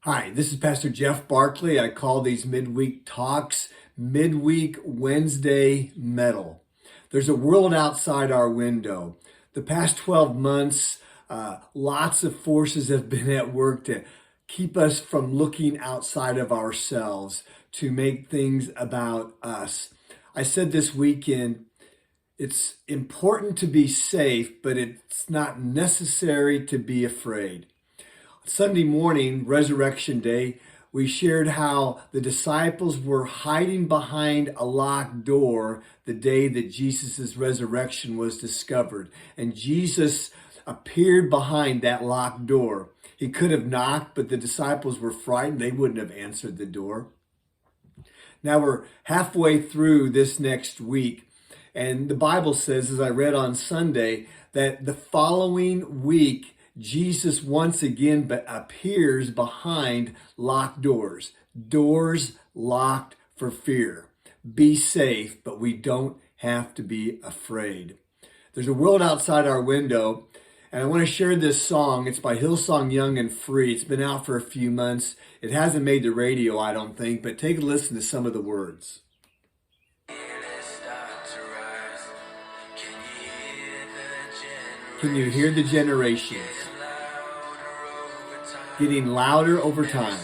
Hi, this is Pastor Jeff Barkley. I call these midweek talks Midweek Wednesday Mettle. There's a world outside our window. The past 12 months, lots of forces have been at work to keep us from looking outside of ourselves, to make things about us. I said this weekend, it's important to be safe, but it's not necessary to be afraid. Sunday morning, Resurrection Day, we shared how the disciples were hiding behind a locked door the day that Jesus' resurrection was discovered. And Jesus appeared behind that locked door. He could have knocked, but the disciples were frightened. They wouldn't have answered the door. Now we're halfway through this next week. And the Bible says, as I read on Sunday, that the following week, Jesus once again appears behind locked doors. Doors locked for fear. Be safe, but we don't have to be afraid. There's a world outside our window, and I want to share this song. It's by Hillsong Young and Free. It's been out for a few months. It hasn't made the radio, I don't think, but take a listen to some of the words. Can you hear the generations getting louder over time?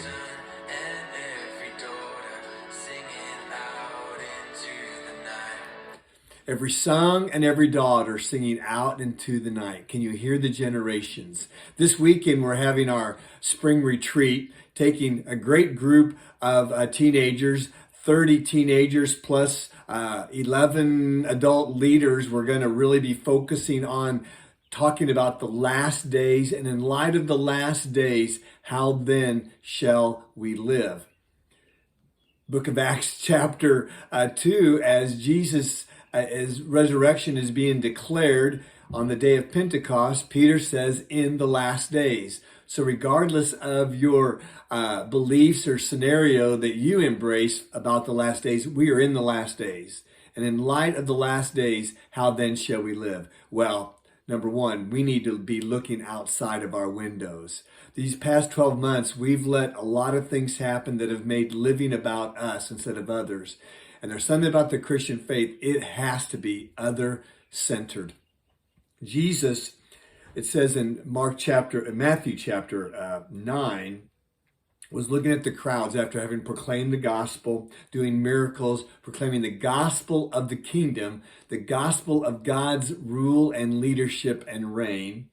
Every son and every daughter singing out into the night. Can you hear the generations? This weekend we're having our spring retreat, taking a great group of teenagers, 30 teenagers plus 11 adult leaders. We're going to really be focusing on talking about the last days, and in light of the last days, how then shall we live? Book of Acts chapter 2, as Jesus, as resurrection is being declared on the day of Pentecost, Peter says, in the last days. So regardless of your beliefs or scenario that you embrace about the last days, we are in the last days. And in light of the last days, how then shall we live? Well, number one, we need to be looking outside of our windows. These past 12 months, we've let a lot of things happen that have made living about us instead of others. And there's something about the Christian faith, it has to be other-centered. Jesus, it says in Matthew chapter 9, was looking at the crowds after having proclaimed the gospel, doing miracles, proclaiming the gospel of the kingdom, the gospel of God's rule and leadership and reign,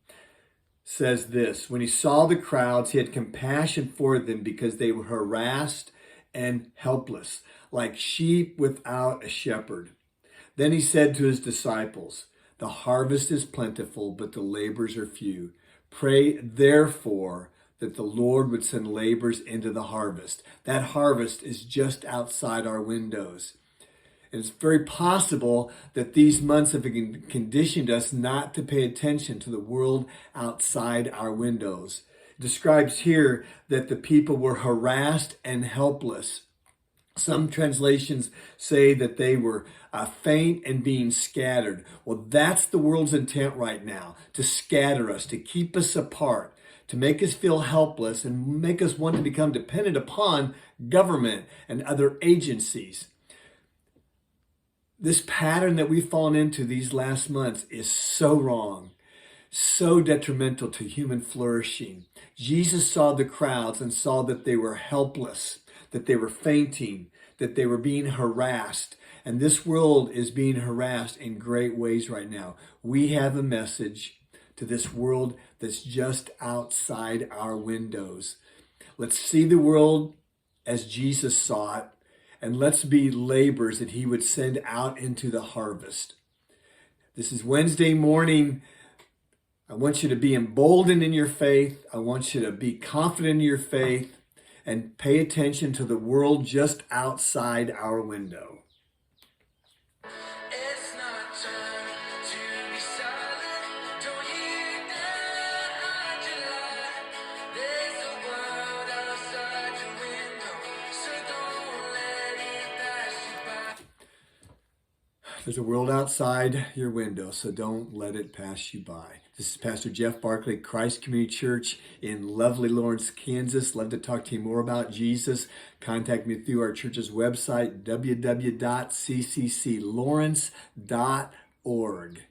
says this: when he saw the crowds, he had compassion for them because they were harassed and helpless, like sheep without a shepherd. Then he said to his disciples, the harvest is plentiful, but the laborers are few. Pray, therefore, that the Lord would send laborers into the harvest. That harvest is just outside our windows. And it's very possible that these months have conditioned us not to pay attention to the world outside our windows. It describes here that the people were harassed and helpless. Some translations say that they were faint and being scattered. Well, that's the world's intent right now, to scatter us, to keep us apart, to make us feel helpless and make us want to become dependent upon government and other agencies. This pattern that we've fallen into these last months is so wrong, so detrimental to human flourishing. Jesus saw the crowds and saw that they were helpless, that they were fainting, that they were being harassed. And this world is being harassed in great ways right now. We have a message to this world that's just outside our windows. Let's see the world as Jesus saw it, and let's be laborers that he would send out into the harvest. This is Wednesday morning. I want you to be emboldened in your faith. I want you to be confident in your faith and pay attention to the world just outside our window. There's a world outside your window, so don't let it pass you by. This is Pastor Jeff Barkley, Christ Community Church in lovely Lawrence, Kansas. Love to talk to you more about Jesus. Contact me through our church's website, www.ccclawrence.org.